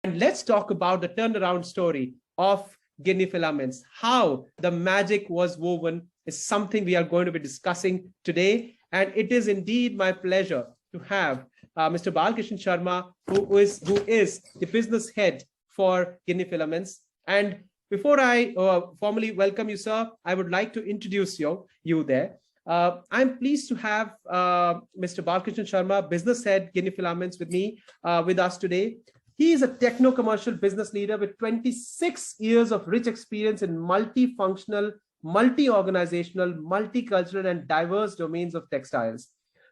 And let's talk about the turnaround story of Guinea Filaments. How the magic was woven is something we are going to be discussing today. And it is indeed my pleasure to have Mr. Balkishan Sharma, who is the business head for Guinea Filaments. And before I formally welcome you, sir, I would like to introduce you there. I'm pleased to have Mr. Balkishan Sharma, business head, Guinea Filaments, with us today. He is a techno-commercial business leader with 26 years of rich experience in multifunctional, multi-organizational, multicultural, and diverse domains of textiles.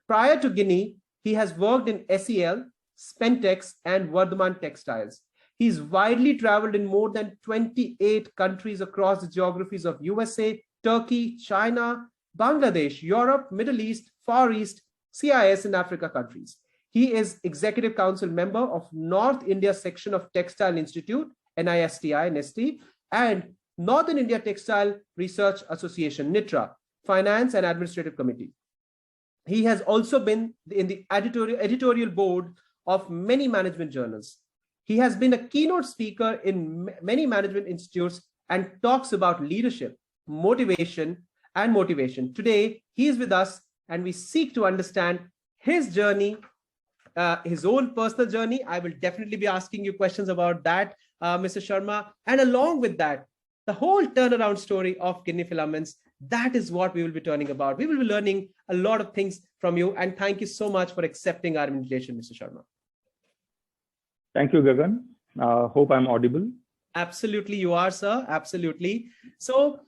Prior to Guinea, he has worked in SEL, Spentex, and Vardhman Textiles. He's widely traveled in more than 28 countries across the geographies of USA, Turkey, China, Bangladesh, Europe, Middle East, Far East, CIS, and Africa countries. He is Executive Council member of North India section of Textile Institute, NIST, and Northern India Textile Research Association, NITRA, Finance and Administrative Committee. He has also been in the editorial board of many management journals. He has been a keynote speaker in many management institutes and talks about leadership, motivation, and motivation. Today, he is with us and we seek to understand his journey, his own personal journey. I will definitely be asking you questions about that, Mr. Sharma. And along with that, the whole turnaround story of Guinea Filaments, that is what we will be turning about. We will be learning a lot of things from you. And thank you so much for accepting our invitation, Mr. Sharma. Thank you, Gagan. Hope I'm audible. Absolutely, you are, sir. Absolutely. So,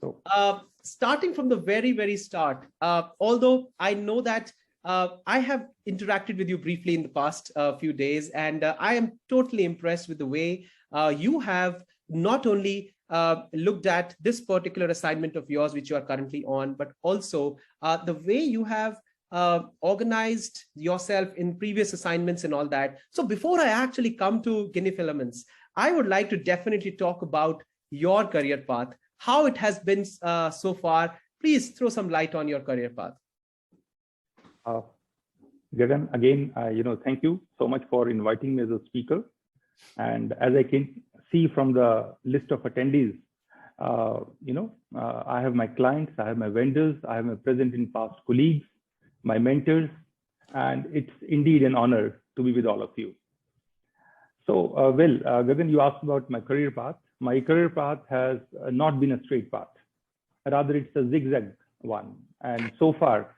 starting from the very, very start, although I know that I have interacted with you briefly in the past few days, and I am totally impressed with the way you have not only looked at this particular assignment of yours, which you are currently on, but also the way you have organized yourself in previous assignments and all that. So before I actually come to Guinea Filaments, I would like to definitely talk about your career path, how it has been so far. Please throw some light on your career path. Gagan, again, thank you so much for inviting me as a speaker. And as I can see from the list of attendees, I have my clients, I have my vendors, I have my present and past colleagues, my mentors, and it's indeed an honor to be with all of you. So, Gagan, you asked about my career path. My career path has not been a straight path. Rather, it's a zigzag one. And so far,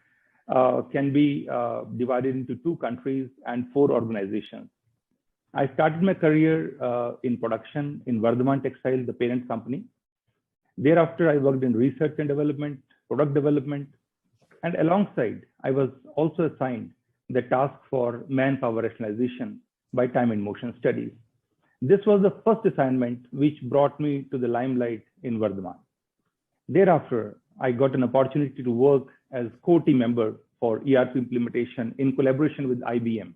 can be divided into 2 countries and 4 organizations. I started my career in production in Vardhman Textiles, the parent company. Thereafter, I worked in research and development, product development, and alongside, I was also assigned the task for manpower rationalization by time and motion studies. This was the first assignment which brought me to the limelight in Vardhman. Thereafter, I got an opportunity to work as core team member for ERP implementation in collaboration with IBM.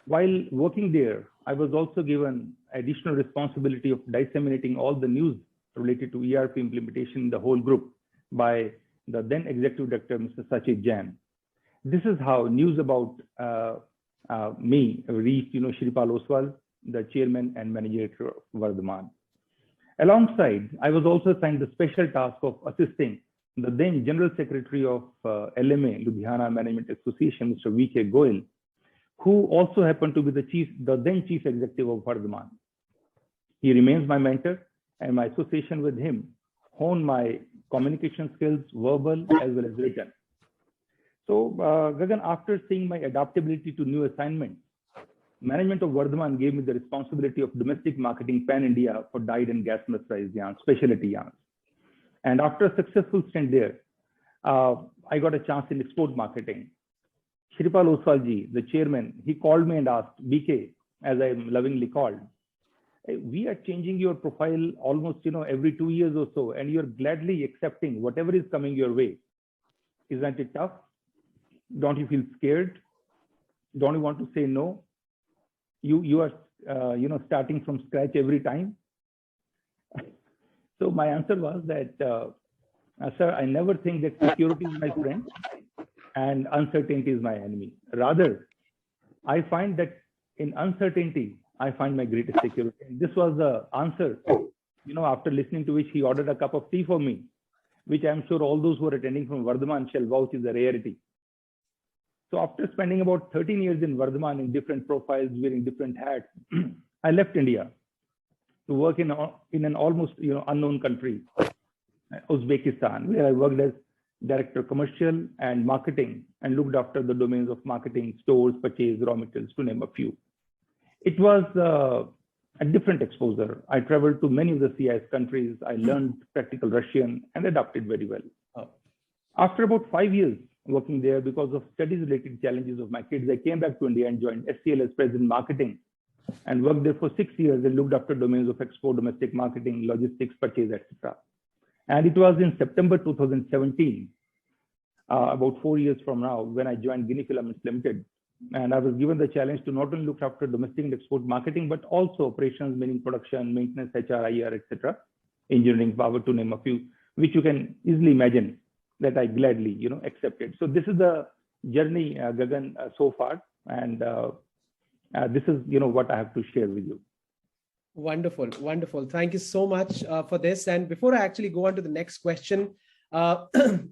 While working there, I was also given additional responsibility of disseminating all the news related to ERP implementation in the whole group by the then executive director, Mr. Sachit Jain. This is how news about me reached, Shreepal Oswal, the chairman and managing director of Vardhman. Alongside, I was also assigned the special task of assisting the then General Secretary of LMA, Ludhiana Management Association, Mr. V.K. Goyal, who also happened to be the then Chief Executive of Vardhman. He remains my mentor, and my association with him honed my communication skills, verbal as well as written. So, Gagan, after seeing my adaptability to new assignments, management of Vardhman gave me the responsibility of domestic marketing pan-India for dyed and gas mercerized yarns, specialty yarns. And after a successful stint there, I got a chance in export marketing. Shreepal Oswalji, the chairman, he called me and asked, BK, as I am lovingly called, we are changing your profile almost, every 2 years or so, and you're gladly accepting whatever is coming your way. Isn't it tough? Don't you feel scared? Don't you want to say no? You are, starting from scratch every time. So my answer was that, sir, I never think that security is my friend and uncertainty is my enemy. Rather, I find that in uncertainty, I find my greatest security. And this was the answer, after listening to which he ordered a cup of tea for me, which I'm sure all those who are attending from Vardhaman shall vouch is a rarity. So after spending about 13 years in Vardhaman in different profiles, wearing different hats, I left India to work in an almost unknown country, Uzbekistan, where I worked as Director Commercial and Marketing and looked after the domains of marketing, stores, purchase, raw materials, to name a few. It was a different exposure. I traveled to many of the CIS countries. I learned practical Russian and adapted very well. Oh. After about 5 years working there, because of studies-related challenges of my kids, I came back to India and joined SCL as President Marketing and worked there for 6 years and looked after domains of export, domestic marketing, logistics, purchase, etc. And it was in September 2017, about 4 years from now, when I joined Guinea Filaments Limited. And I was given the challenge to not only look after domestic and export marketing, but also operations, meaning production, maintenance, HR, IR, etc., engineering, power, to name a few, which you can easily imagine that I gladly, accepted. So this is the journey, Gagan, so far, and this is, what I have to share with you. Wonderful, wonderful. Thank you so much for this. And before I actually go on to the next question,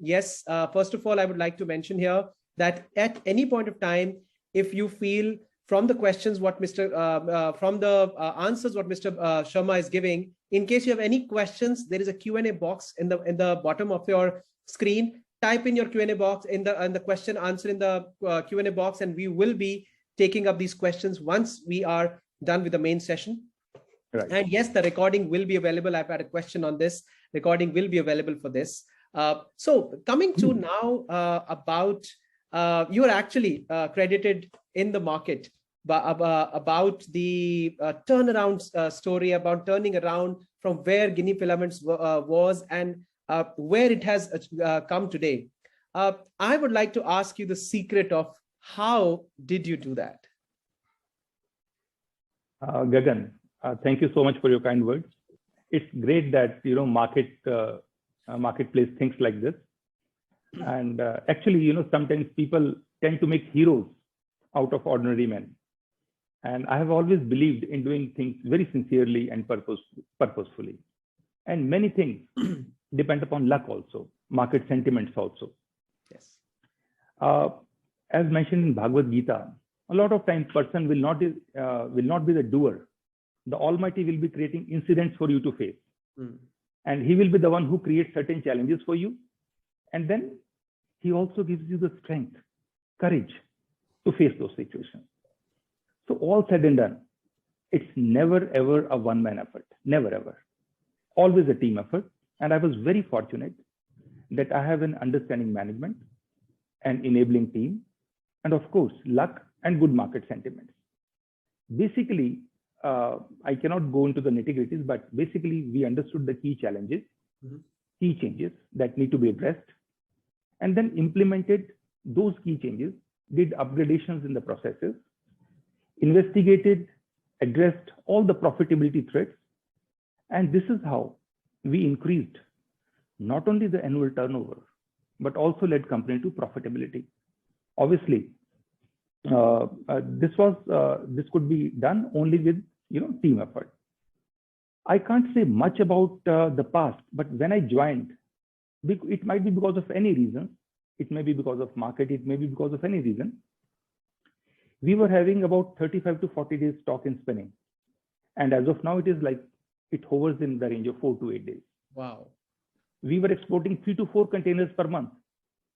yes, first of all, I would like to mention here that at any point of time, if you feel from the questions from the answers what Mr. Sharma is giving, in case you have any questions, there is a Q&A box in the bottom of your screen. Type in your Q&A box in the question answer in the Q&A box, and we will be taking up these questions once we are done with the main session. Right. And yes, the recording will be available. I've had a question on this. Recording will be available for this. So coming to now about you are actually credited in the market about the turnaround story, about turning around from where Guinea Filaments was and where it has come today. I would like to ask you the secret of how did you do that? Gagan, thank you so much for your kind words. It's great that marketplace thinks like this. And actually, sometimes people tend to make heroes out of ordinary men. And I have always believed in doing things very sincerely and purposefully. And many things depend upon luck also, market sentiments also. Yes. As mentioned in Bhagavad Gita, a lot of times person will not be the doer. The Almighty will be creating incidents for you to face. And he will be the one who creates certain challenges for you. And then he also gives you the strength, courage to face those situations. So all said and done, it's never ever a one-man effort, never ever. Always a team effort. And I was very fortunate that I have an understanding management, an enabling team, and of course, luck and good market sentiments. Basically, I cannot go into the nitty-gritties, but basically we understood the key challenges, key changes that need to be addressed, and then implemented those key changes, did upgradations in the processes, investigated, addressed all the profitability threats, and this is how we increased not only the annual turnover, but also led company to profitability. Obviously, this could be done only with team effort. I can't say much about the past, but when I joined, it might be because of any reason. It may be because of market. It may be because of any reason. We were having about 35 to 40 days stock in spinning. And as of now, it hovers in the range of 4 to 8 days. Wow. We were exporting 3 to 4 containers per month.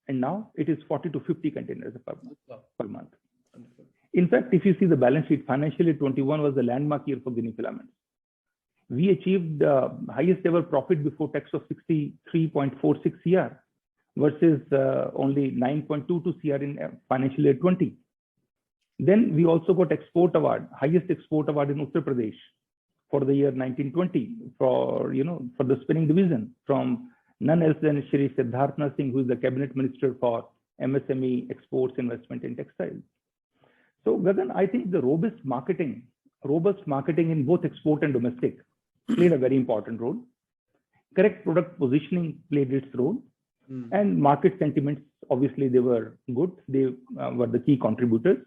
And now it is 40 to 50 containers per month. Wonderful. In fact, if you see the balance sheet, financial year 21 was the landmark year for Guinea Filaments. We achieved the highest ever profit before tax of 63.46 CR versus only 9.22 CR in financial year 20. Then we also got export award, highest export award in Uttar Pradesh for the year 1920 for the spinning division from none else than Shri Siddharth Singh, who is the cabinet minister for MSME, exports, investment in textiles. So Gagan, I think the robust marketing in both export and domestic played a very important role. Correct product positioning played its role. And market sentiments, obviously they were good. They were the key contributors.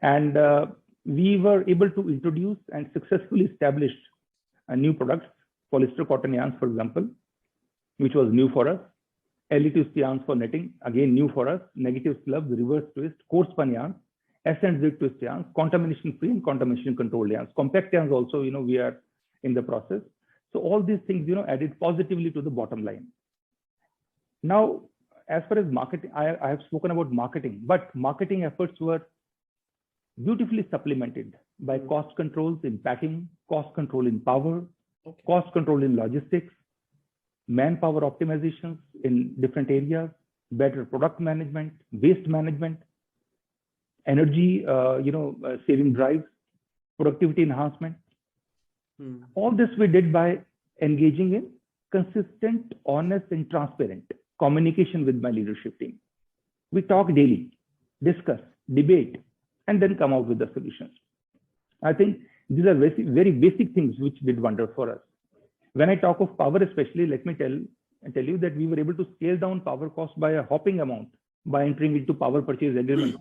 And we were able to introduce and successfully establish new products, polyester cotton yarns, for example, which was new for us. LE2 yarns for netting, again new for us. Negative slubs, reverse twist, coarse spun yarns, S and Z twist yarns, contamination free and contamination controlled yarns. Compact yarns also, we are in the process. So all these things, added positively to the bottom line. Now, as far as marketing, I have spoken about marketing, but marketing efforts were beautifully supplemented by cost controls in packing, cost control in power, cost control in logistics, manpower optimizations in different areas, better product management, waste management, energy, saving drives, productivity enhancement. All this we did by engaging in consistent, honest, and transparent communication with my leadership team. We talk daily, discuss, debate, and then come out with the solutions. I think these are very, very basic things which did wonder for us. When I talk of power especially, let me tell you that we were able to scale down power costs by a hopping amount by entering into power purchase agreements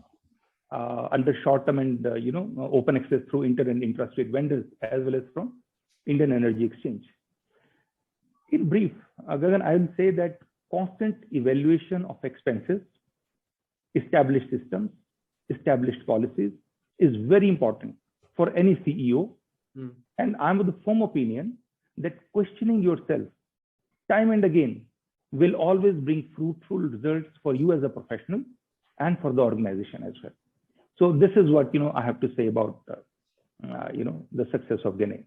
under short-term and open access through inter and intrastate vendors, as well as from Indian Energy Exchange. In brief, Gagan, I will say that constant evaluation of expenses, established systems, established policies is very important for any CEO. And I'm of the firm opinion that questioning yourself time and again will always bring fruitful results for you as a professional and for the organization as well. So this is what I have to say about the success of Gene.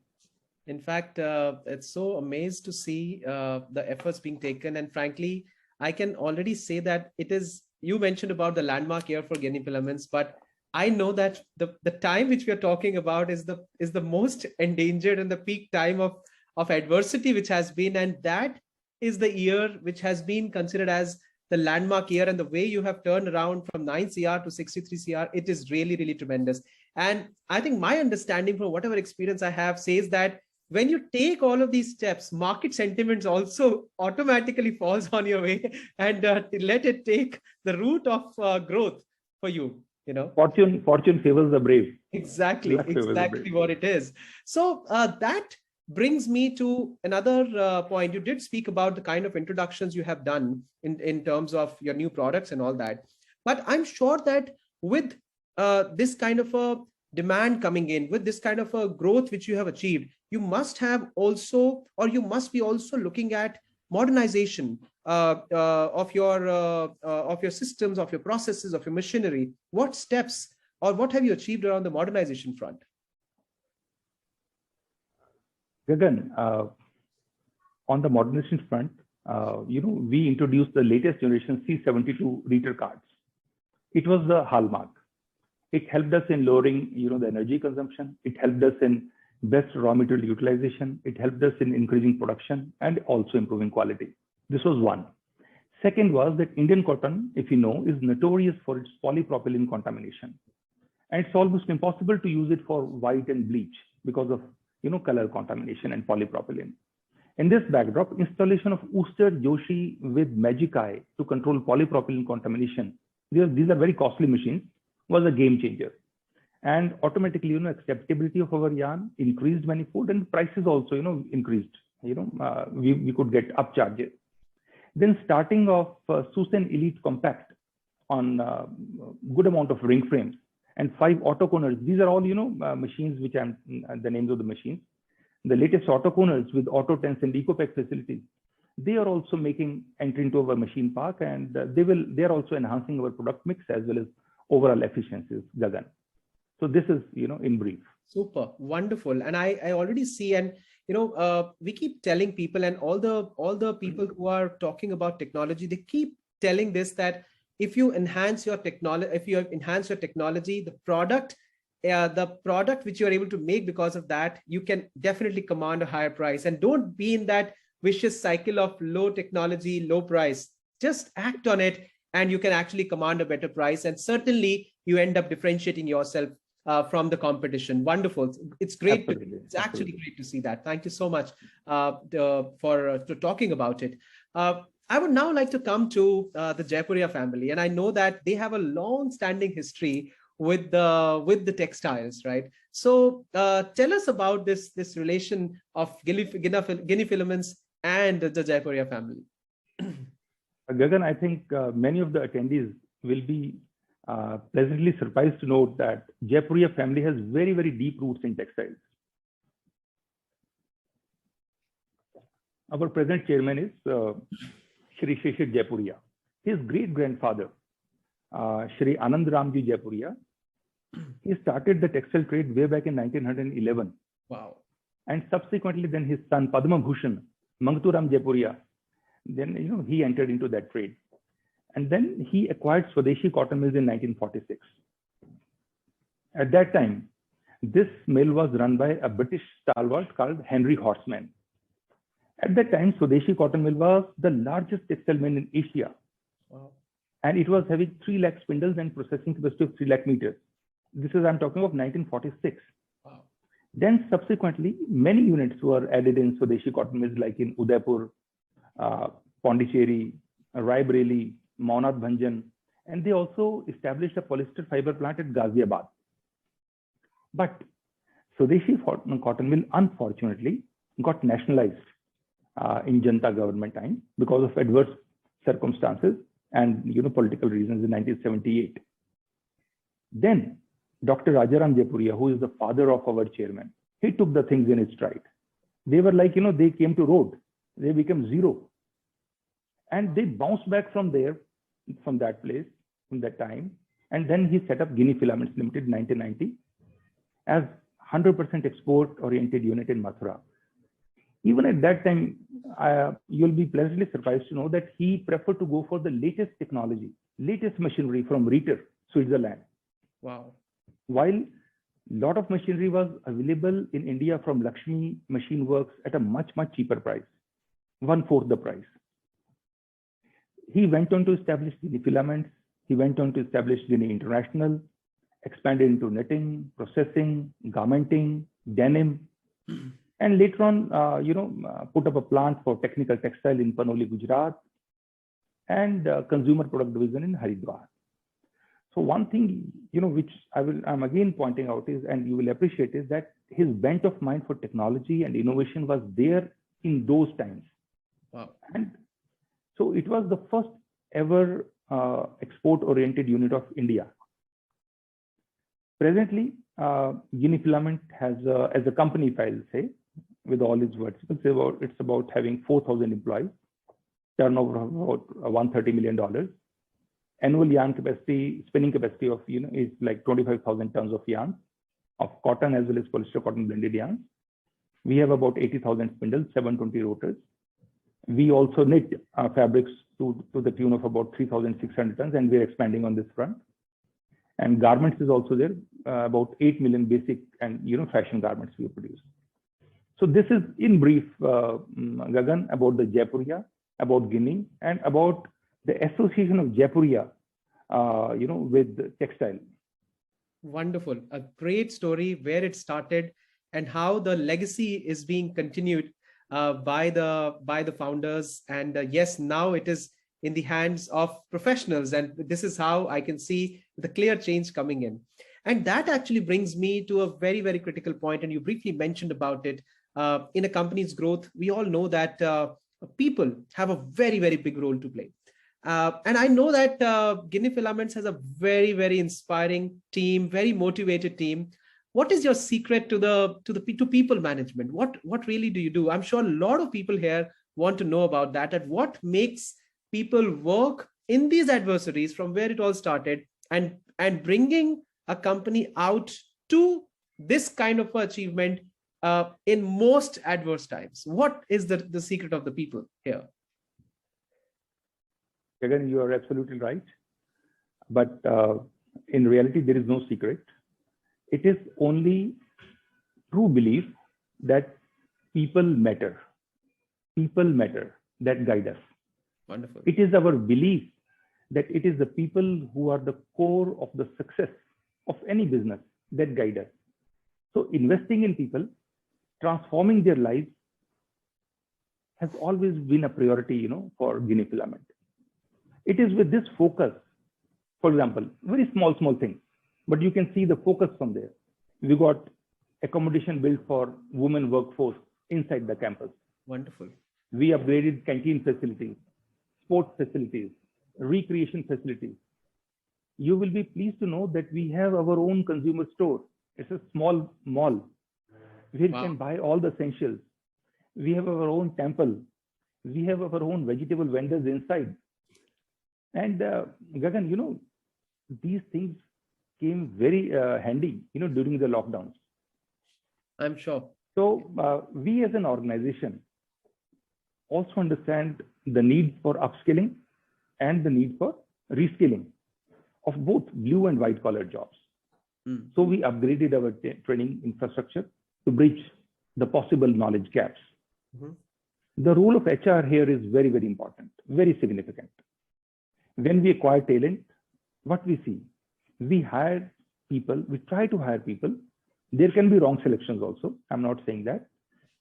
In fact, it's so amazed to see the efforts being taken, and frankly, I can already say that it is. You mentioned about the landmark year for Genie Filaments, but I know that the time which we are talking about is the most endangered and the peak time of adversity which has been, and that is the year which has been considered as the landmark year. And the way you have turned around from 9 CR to 63 CR, it is really, really tremendous. And I think my understanding from whatever experience I have says that when you take all of these steps, market sentiments also automatically falls on your way and let it take the route of growth for you. Fortune favors the brave. Exactly what it is. So that brings me to another point. You did speak about the kind of introductions you have done in terms of your new products and all that. But I'm sure that with this kind of a demand coming in, with this kind of a growth which you have achieved, you must have also, or you must be also looking at modernization of your systems, of your processes, of your machinery. What steps or what have you achieved around the modernization front? Gagan, on the modernization front, we introduced the latest generation C72 reader cards. It was the hallmark. It helped us in lowering, the energy consumption. It helped us in best raw material utilization. It helped us in increasing production and also improving quality. This was one. Second was that Indian cotton, if you know, is notorious for its polypropylene contamination. And it's almost impossible to use it for white and bleach because of, color contamination and polypropylene. In this backdrop, installation of Ooster Joshi with Magic Eye to control polypropylene contamination, these are very costly machines, was a game changer. And automatically, acceptability of our yarn increased manifold, and prices also, increased. We could get upcharges. Then starting off Susan Elite Compact on good amount of ring frames and 5 auto combers. These are all, machines which are the names of the machines. The latest auto combers with auto tense and EcoPack facilities. They are also making entry into our machine park, and they are also enhancing our product mix as well as overall efficiencies, Gagan. So this is, in brief. Super, wonderful. And I already see, and we keep telling people, and all the people who are talking about technology, they keep telling this, that if you enhance your technology, the product which you are able to make because of that, you can definitely command a higher price. And don't be in that vicious cycle of low technology, low price. Just act on it, and you can actually command a better price. And certainly you end up differentiating yourself from the competition. Wonderful. It's great. It's actually great to see that. Thank you so much for talking about it. I would now like to come to the Jaipuria family. And I know that they have a long-standing history with the textiles, right? So tell us about this relation of Guinea filaments and the Jaipuria family. Gagan, I think many of the attendees will be pleasantly surprised to note that Jaipuria family has very, very deep roots in textiles. Our present chairman is Shri Sheshir Jaipuria. His great-grandfather, Shri Anand Ramji Jaipuria, he started the textile trade way back in 1911. Wow. And subsequently, then his son Padma Bhushan, Mangturam Jaipuria, then he entered into that trade. And then he acquired Swadeshi cotton mills in 1946. At that time, this mill was run by a British stalwart called Henry Horseman. At that time, Swadeshi cotton mill was the largest textile mill in Asia. Wow. And it was having 3 lakh spindles and processing capacity of 3 lakh meters. This is, I'm talking of 1946. Wow. Then subsequently, many units were added in Swadeshi cotton mills like in Udaipur, Pondicherry, Raebareli, Maunad Bhanjan, and they also established a polyester fiber plant at Ghaziabad. But Swadeshi cotton mill, unfortunately, got nationalized in Janta government time because of adverse circumstances and political reasons in 1978. Then Dr. Rajaram Jaipuria, who is the father of our chairman, he took the things in his stride. They were like, they came to road. They became zero. And they bounced back from there, from that place, from that time. And then he set up Guinea Filaments Limited in 1990 as 100% export-oriented unit in Mathura. Even at that time, you'll be pleasantly surprised to know that he preferred to go for the latest technology, latest machinery from Rieter, Switzerland. Wow. While a lot of machinery was available in India from Lakshmi Machine Works at a much, much cheaper price, 1/4 the price. He went on to establish Guinea Filaments. He went on to establish Guinea International, expanded into knitting, processing, garmenting, denim, and later on, put up a plant for technical textile in Panoli, Gujarat, and consumer product division in Haridwar. So one thing, which I'm again pointing out is, and you will appreciate, is that his bent of mind for technology and innovation was there in those times. Wow. And so it was the first ever export-oriented unit of India. Presently, Guinea Filament has, as a company, if I'll say, with all its verticals, it's about having 4,000 employees, turnover of about $130 million. Annual yarn capacity, spinning capacity of, is like 25,000 tons of yarn, of cotton as well as polyester cotton blended yarn. We have about 80,000 spindles, 720 rotors. We also knit fabrics to the tune of about 3,600 tons, and we're expanding on this front. And garments is also there, about 8 million basic and fashion garments we produce. So this is in brief, Gagan, about the Jaipuria, about Guinea, and about the association of Jaipuria, with textile. Wonderful. A great story where it started and how the legacy is being continued by the founders. And yes, now it is in the hands of professionals. And this is how I can see the clear change coming in. And that actually brings me to a very, very critical point. And you briefly mentioned about it. In a company's growth, we all know that people have a very, very big role to play. And I know that Guinea Filaments has a very, very inspiring team, very motivated team. What is your secret to people management? What really do you do? I'm sure a lot of people here want to know about that, and what makes people work in these adversaries from where it all started, and bringing a company out to this kind of achievement in most adverse times. What is the secret of the people here? Again, you are absolutely right. But in reality, there is no secret. It is only true belief that people matter. People matter that guide us. Wonderful. It is our belief that it is the people who are the core of the success of any business that guide us. So investing in people, transforming their lives, has always been a priority, for Guinea Filament. It is with this focus, for example, very small things. but you can see the focus from there. We got accommodation built for women workforce inside the campus. Wonderful. We upgraded canteen facilities, sports facilities, recreation facilities. You will be pleased to know that we have our own consumer store. It's a small mall where you can buy all the essentials. We have our own temple. We have our own vegetable vendors inside. And Gagan, you know, these things came very handy, you know, during the lockdowns. I'm sure. So we as an organization also understand the need for upskilling and the need for reskilling of both blue and white collar jobs. So we upgraded our training infrastructure to bridge the possible knowledge gaps. The role of HR here is very, very important, very significant. When we acquire talent, what we see, we hire people, we try to hire people. There can be wrong selections also. I'm not saying that.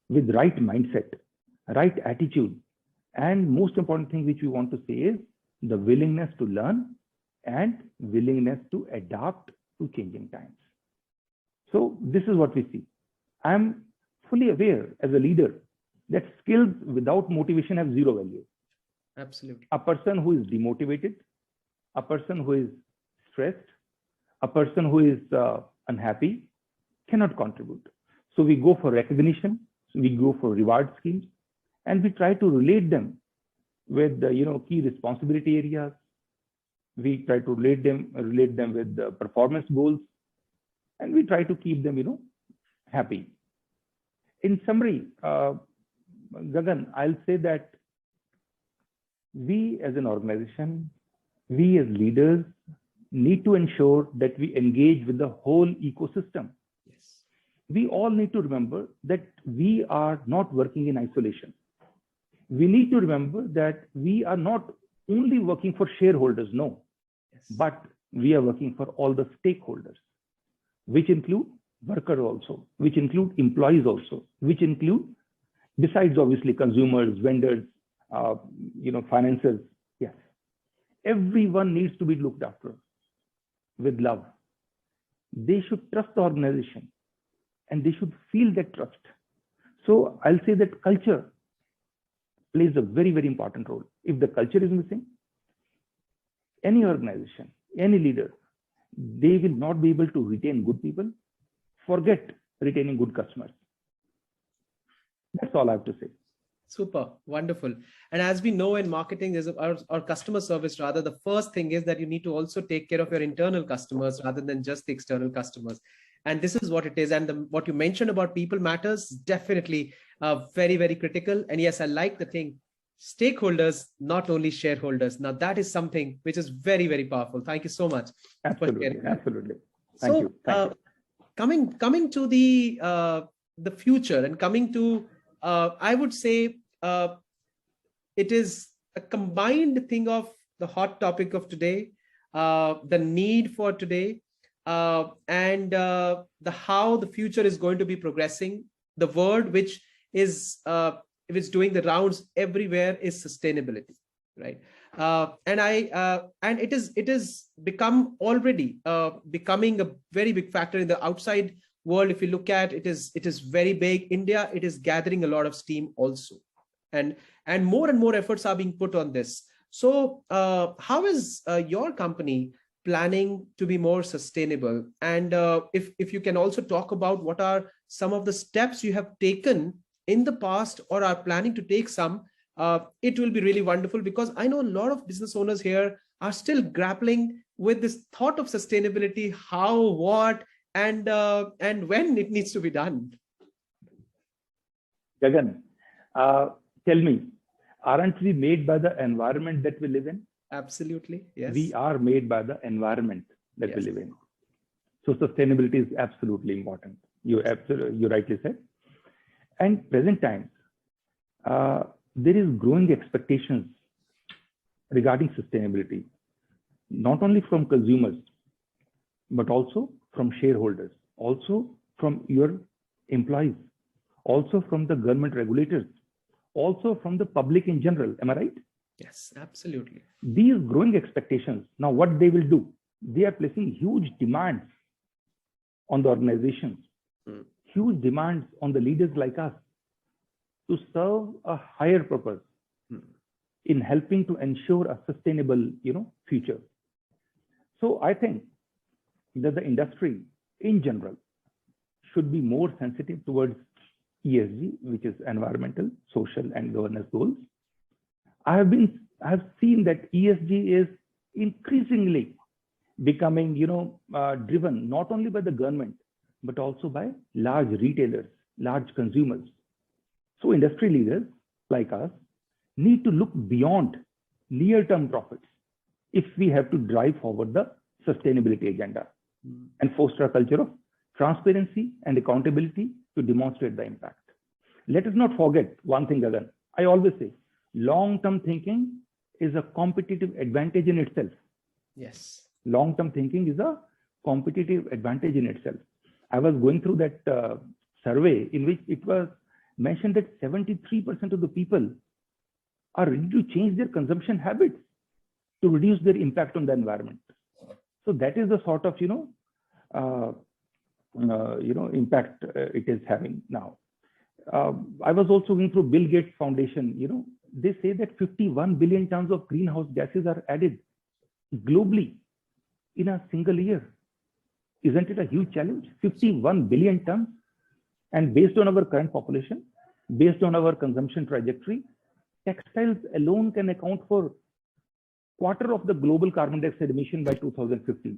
With right mindset, right attitude, and most important thing which we want to say is the willingness to learn and willingness to adapt to changing times. So this is what we see. I'm fully aware as a leader that skills without motivation have zero value. Absolutely. A person who is demotivated, a person who is stressed, a person who is unhappy cannot contribute. So we go for recognition, we go for reward schemes, and we try to relate them with key responsibility areas. We try to relate them with the performance goals, and we try to keep them happy. In summary, Gagan, I'll say that we as an organization, we as leaders need to ensure that we engage with the whole ecosystem. Yes. We all need to remember that we are not working in isolation. We need to remember that we are not only working for shareholders, no, Yes. but we are working for all the stakeholders, which include workers also, which include employees also, which include, besides obviously consumers, vendors, financiers. Yes, everyone needs to be looked after with love. They should trust the organization and they should feel that trust. So I'll say that culture plays a very, very important role. If the culture is missing, any organization, any leader, they will not be able to retain good people. Forget retaining good customers. That's all I have to say. Super, wonderful. And as we know in marketing, or customer service rather, the first thing is that you need to also take care of your internal customers rather than just the external customers. And this is what it is. And what you mentioned about people matters, definitely very, very critical. And yes, I like the thing, stakeholders, not only shareholders. Now that is something which is very, very powerful. Thank you so much. Absolutely, absolutely. Thank you. Thank you. Coming to the future and coming to, I would say it is a combined thing of the hot topic of today, the need for today, and the how the future is going to be progressing. The word which is doing the rounds everywhere is sustainability, right? And it is become already becoming a very big factor in the outside world. If you look at it, it is very big. India, it is gathering a lot of steam also, and more efforts are being put on this. So how is your company planning to be more sustainable? And if you can also talk about what are some of the steps you have taken in the past or are planning to take some, it will be really wonderful, because I know a lot of business owners here are still grappling with this thought of sustainability, how, what, and when it needs to be done. Gagan, tell me, aren't we made by the environment that we live in? Absolutely, yes. We are made by the environment that Yes. we live in. So sustainability is absolutely important. You rightly said. And present times, there is growing expectations regarding sustainability, not only from consumers, but also from shareholders, also from your employees, also from the government regulators, also from the public in general. Am I right? Yes, absolutely. These growing expectations, now what they will do, they are placing huge demands on the organizations, huge demands on the leaders like us to serve a higher purpose in helping to ensure a sustainable, future. So I think that the industry in general should be more sensitive towards ESG, which is environmental, social, and governance goals. I have seen that ESG is increasingly becoming, driven not only by the government, but also by large retailers, large consumers. So industry leaders like us need to look beyond near-term profits if we have to drive forward the sustainability agenda and foster a culture of transparency and accountability to demonstrate the impact. Let us not forget one thing, Gagan. I always say, long-term thinking is a competitive advantage in itself. Yes. Long-term thinking is a competitive advantage in itself. I was going through that survey in which it was mentioned that 73% of the people are ready to change their consumption habits to reduce their impact on the environment. So that is the sort of impact it is having now. I was also going through Bill Gates Foundation. They say that 51 billion tons of greenhouse gases are added globally in a single year. Isn't it a huge challenge? 51 billion tons. And based on our current population, based on our consumption trajectory, textiles alone can account for quarter of the global carbon dioxide emission by 2050.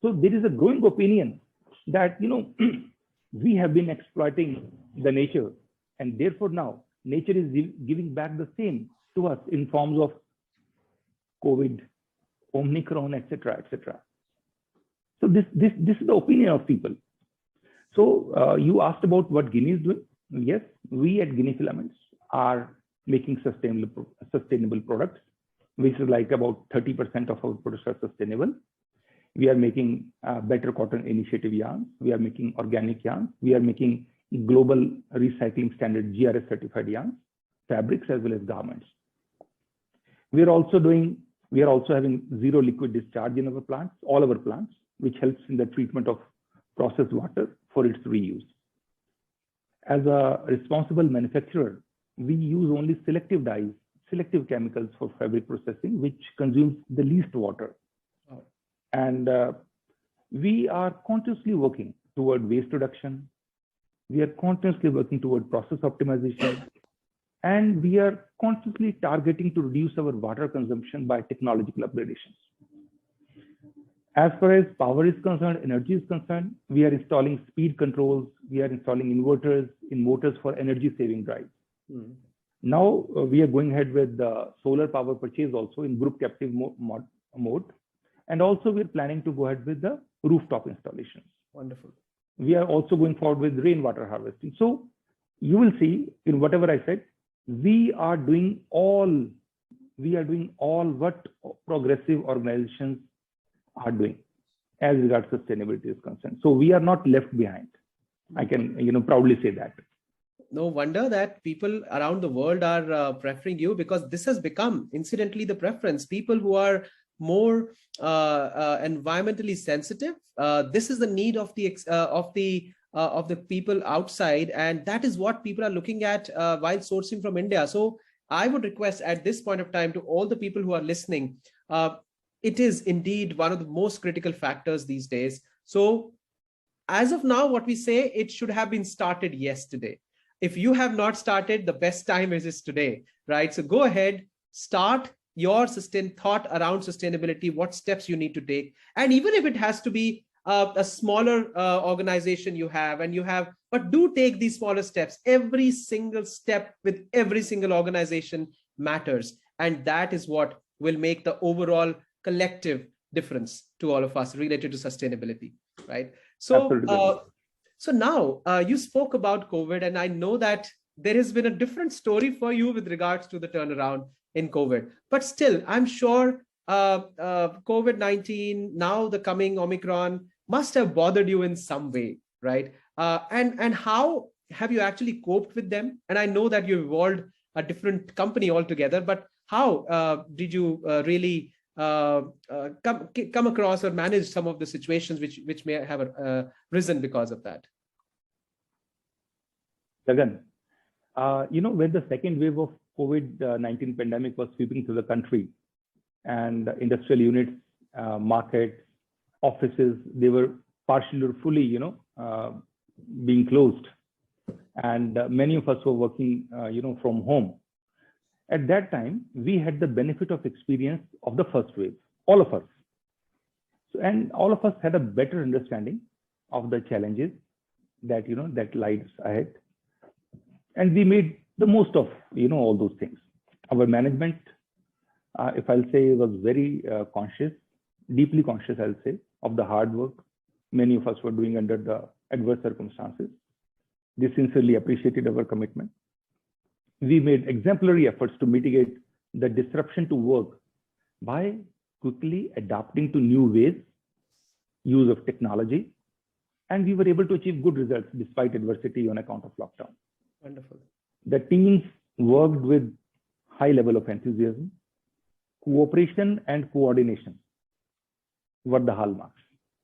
So there is a growing opinion that, we have been exploiting the nature, and therefore now nature is giving back the same to us in forms of COVID, Omicron, etc., etc. So this is the opinion of people. So you asked about what Guinea is doing. Yes, we at Guinea Filaments are making sustainable products, which is like about 30% of our products are sustainable. We are making better cotton initiative yarns. We are making organic yarns. We are making global recycling standard GRS certified yarns, fabrics as well as garments. We are also having zero liquid discharge in our plants, all our plants, which helps in the treatment of processed water for its reuse. As a responsible manufacturer, we use only selective dyes, selective chemicals for fabric processing, which consumes the least water. And we are consciously working toward waste reduction. We are consciously working toward process optimization. And we are consciously targeting to reduce our water consumption by technological upgradations. As far as power is concerned, energy is concerned, we are installing speed controls. We are installing inverters in motors for energy saving drives. Now we are going ahead with the solar power purchase also in group captive mode. And also we're planning to go ahead with the rooftop installations. Wonderful. We are also going forward with rainwater harvesting. So you will see in whatever I said, we are doing all what progressive organizations are doing as regards sustainability is concerned. So we are not left behind. I can proudly say that. No wonder that people around the world are preferring you, because this has become incidentally the preference. People who are more environmentally sensitive. This is the need of the people outside, and that is what people are looking at while sourcing from India. So I would request at this point of time to all the people who are listening, it is indeed one of the most critical factors these days. So as of now, what we say, it should have been started yesterday. If you have not started, the best time is today, right? So go ahead, start your thought around sustainability, what steps you need to take. And even if it has to be a smaller organization but do take these smaller steps. Every single step with every single organization matters. And that is what will make the overall collective difference to all of us related to sustainability, right? So, so now you spoke about COVID, and I know that there has been a different story for you with regards to the turnaround in COVID, but still, I'm sure COVID-19, now the coming Omicron, must have bothered you in some way, right? And how have you actually coped with them? And I know that you evolved a different company altogether, but how did you really come across or manage some of the situations which may have risen because of that? Gagan, when the second wave of COVID-19 pandemic was sweeping through the country, and industrial units, markets, offices, they were partially or fully, being closed, and many of us were working, from home. At that time, we had the benefit of experience of the first wave, all of us. So, and all of us had a better understanding of the challenges that, that lies ahead. And we made the most of, all those things. Our management, if I'll say, was very conscious, deeply conscious, I'll say, of the hard work many of us were doing under the adverse circumstances. They sincerely appreciated our commitment. We made exemplary efforts to mitigate the disruption to work by quickly adapting to new ways, use of technology, and we were able to achieve good results despite adversity on account of lockdown. Wonderful. The teams worked with high level of enthusiasm. Cooperation and coordination were the hallmarks.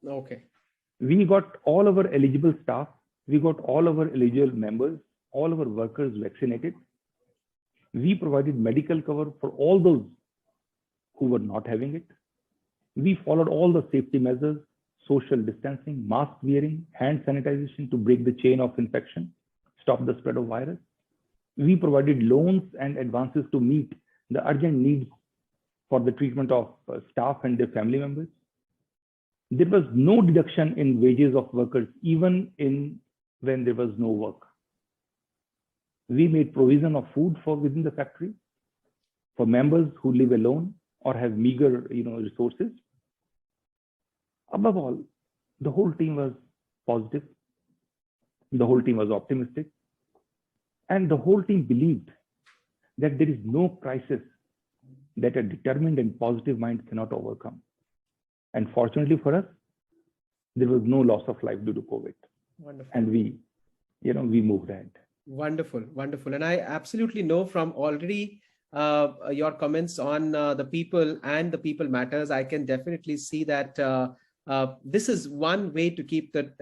Okay. We got all our eligible staff, we got all our eligible members, all our workers vaccinated. We provided medical cover for all those who were not having it. We followed all the safety measures, social distancing, mask wearing, hand sanitization to break the chain of infection, stop the spread of virus. We provided loans and advances to meet the urgent needs for the treatment of staff and their family members. There was no deduction in wages of workers, even when there was no work. We made provision of food for within the factory for members who live alone or have meager, resources. Above all, the whole team was positive. The whole team was optimistic. And the whole team believed that there is no crisis that a determined and positive mind cannot overcome. And fortunately for us, there was no loss of life due to COVID. Wonderful. And we moved ahead. Wonderful, wonderful. And I absolutely know from already your comments on the people and the people matters, I can definitely see that this is one way to keep that,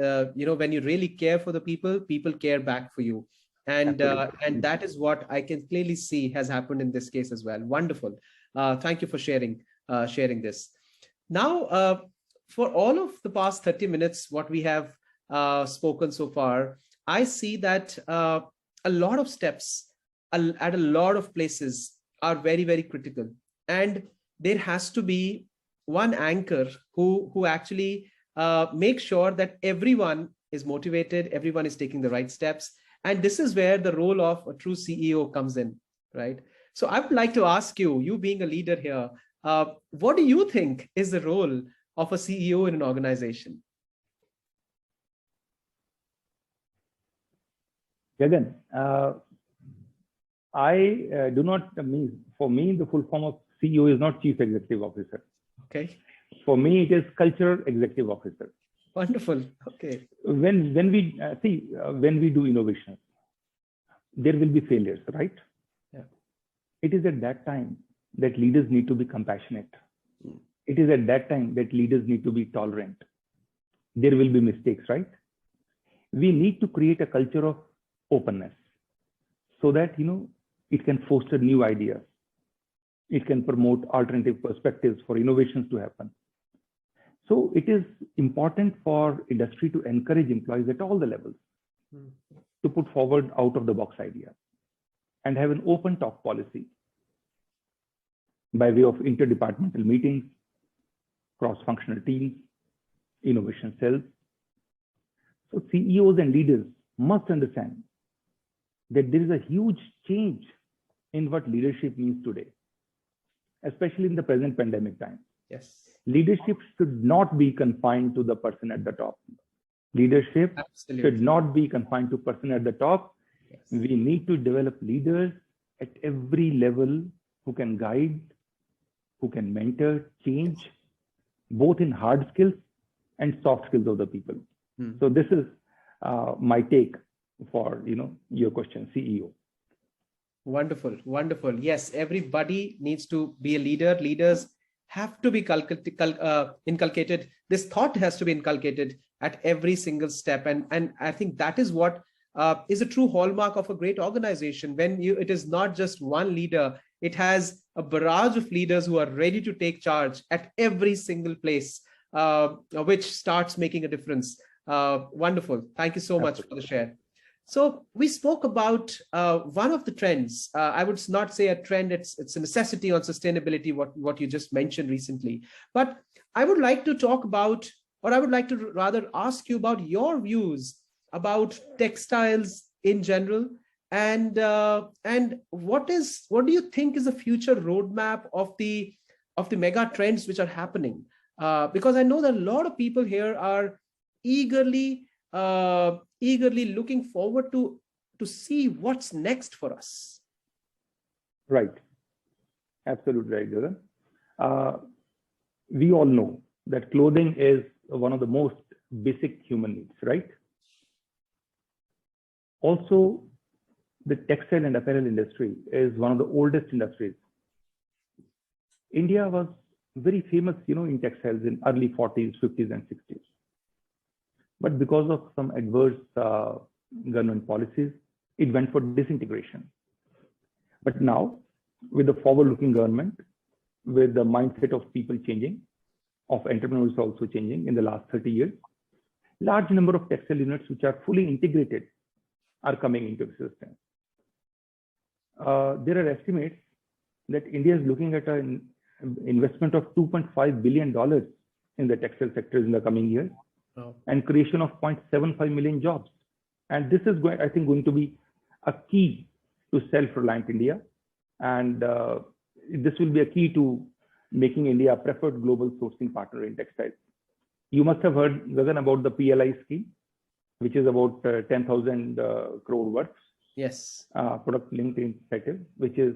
when you really care for the people, people care back for you. And that is what I can clearly see has happened in this case as well. Wonderful. Thank you for sharing this. Now, for all of the past 30 minutes, what we have spoken so far, I see that a lot of steps at a lot of places are very, very critical. And there has to be one anchor who actually makes sure that everyone is motivated, everyone is taking the right steps. And this is where the role of a true CEO comes in, right? So I would like to ask you, you being a leader here, what do you think is the role of a CEO in an organization? Gagan, I do not mean, for me, the full form of CEO is not Chief Executive Officer. Okay. For me, it is Cultural Executive Officer. Wonderful. Okay. When we do innovation, there will be failures, right? Yeah. It is at that time that leaders need to be compassionate. It is at that time that leaders need to be tolerant. There will be mistakes, right? We need to create a culture of openness so that, it can foster new ideas. It can promote alternative perspectives for innovations to happen. So it is important for industry to encourage employees at all the levels to put forward out of the box ideas and have an open talk policy by way of interdepartmental meetings, cross-functional teams, innovation cells. So CEOs and leaders must understand that there is a huge change in what leadership means today, especially in the present pandemic time. Yes. Leadership should not be confined to the person at the top. Leadership should not be confined to person at the top. Yes. We need to develop leaders at every level who can guide, who can mentor, change, both in hard skills and soft skills of the people. So this is my take for your question, CEO. Wonderful, wonderful. Yes, everybody needs to be a leader. Leaders have to be inculcated. This thought has to be inculcated at every single step. And I think that is what is a true hallmark of a great organization. When it is not just one leader, it has a barrage of leaders who are ready to take charge at every single place, which starts making a difference. Wonderful. Thank you so much for the share. So we spoke about one of the trends. I would not say a trend, it's a necessity on sustainability, what you just mentioned recently. But I would like to talk about, or I would like to rather ask you about your views about textiles in general, and what do you think is the future roadmap of the mega trends which are happening? Because I know that a lot of people here are eagerly looking forward to see what's next for us. Right. Absolutely right, Gagan. We all know that clothing is one of the most basic human needs, right? Also, the textile and apparel industry is one of the oldest industries. India was very famous, in textiles in early 40s, 50s, and 60s. But because of some adverse government policies, it went for disintegration. But now, with the forward-looking government, with the mindset of people changing, of entrepreneurs also changing in the last 30 years, large number of textile units which are fully integrated are coming into existence. There are estimates that India is looking at an investment of $2.5 billion in the textile sectors in the coming years, and creation of 0.75 million jobs. And this is I think going to be a key to self-reliant India. And this will be a key to making India a preferred global sourcing partner in textiles. You must have heard, Gagan, about the PLI scheme, which is about 10,000 crore worth. Yes. Product linked initiative, which is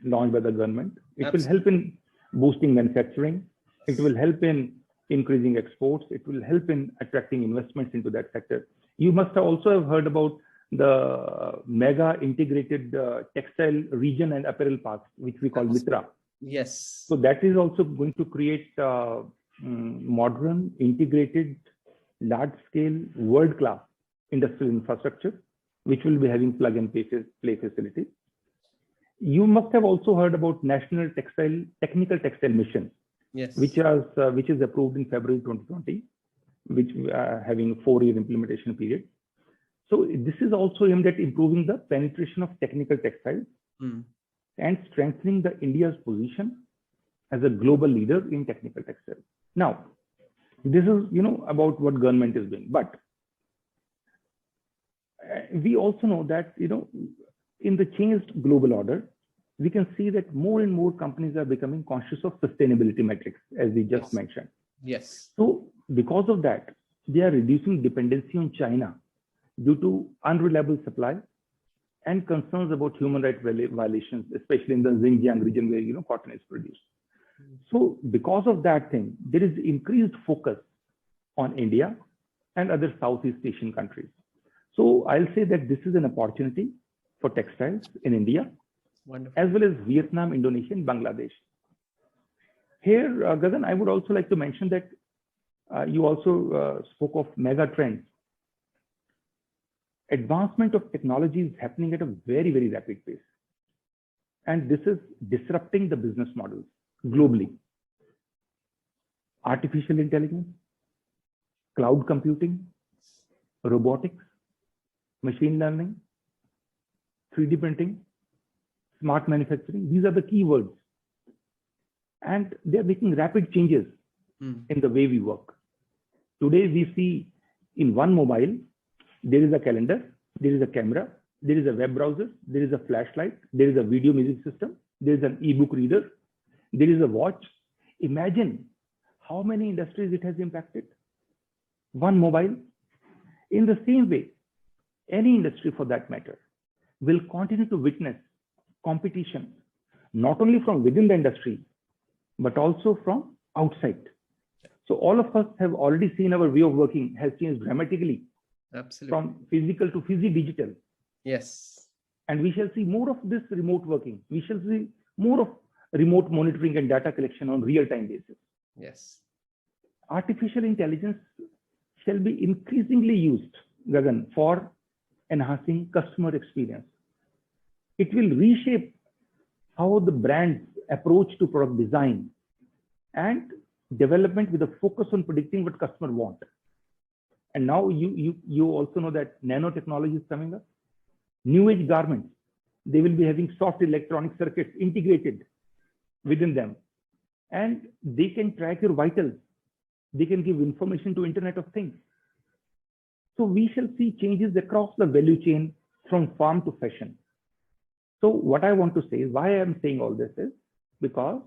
launched by the government. It will help in boosting manufacturing. It will help in increasing exports. It will help in attracting investments into that sector. You must have also have heard about the mega integrated textile region and apparel parks, which we call MITRA. Yes. So that is also going to create modern, integrated, large-scale, world-class industrial infrastructure, which will be having plug-and-play facilities. You must have also heard about National Technical Textile Mission, yes, which is approved in February 2020, which having 4-year implementation period. So this is also aimed at improving the penetration of technical textiles and strengthening the India's position as a global leader in technical textiles. Now, this is about what government is doing, but we also know that in the changed global order, we can see that more and more companies are becoming conscious of sustainability metrics, as we just mentioned. Yes. So because of that, they are reducing dependency on China due to unreliable supply and concerns about human rights violations, especially in the Xinjiang region where cotton is produced. So because of that thing, there is increased focus on India and other Southeast Asian countries. So I'll say that this is an opportunity for textiles in India, as well as Vietnam, Indonesia, and Bangladesh. Here, Gagan, I would also like to mention that you also spoke of mega trends. Advancement of technology is happening at a very, very rapid pace. And this is disrupting the business models globally. Artificial intelligence, cloud computing, robotics, machine learning, 3D printing, smart manufacturing. These are the keywords. And they're making rapid changes in the way we work. Today, we see in one mobile, there is a calendar, there is a camera, there is a web browser, there is a flashlight, there is a video music system, there is an ebook reader, there is a watch. Imagine how many industries it has impacted. One mobile. In the same way, any industry for that matter will continue to witness competition, not only from within the industry, but also from outside. So all of us have already seen our way of working has changed dramatically. Absolutely. From physical to digital. Yes. And we shall see more of this remote working. We shall see more of remote monitoring and data collection on real-time basis. Yes. Artificial intelligence shall be increasingly used, Gagan, for enhancing customer experience. It will reshape how the brands approach to product design and development with a focus on predicting what customers want. And now you also know that nanotechnology is coming up. New age garments, they will be having soft electronic circuits integrated within them. And they can track your vitals. They can give information to Internet of Things. So we shall see changes across the value chain from farm to fashion. So what I want to say, why I am saying all this is because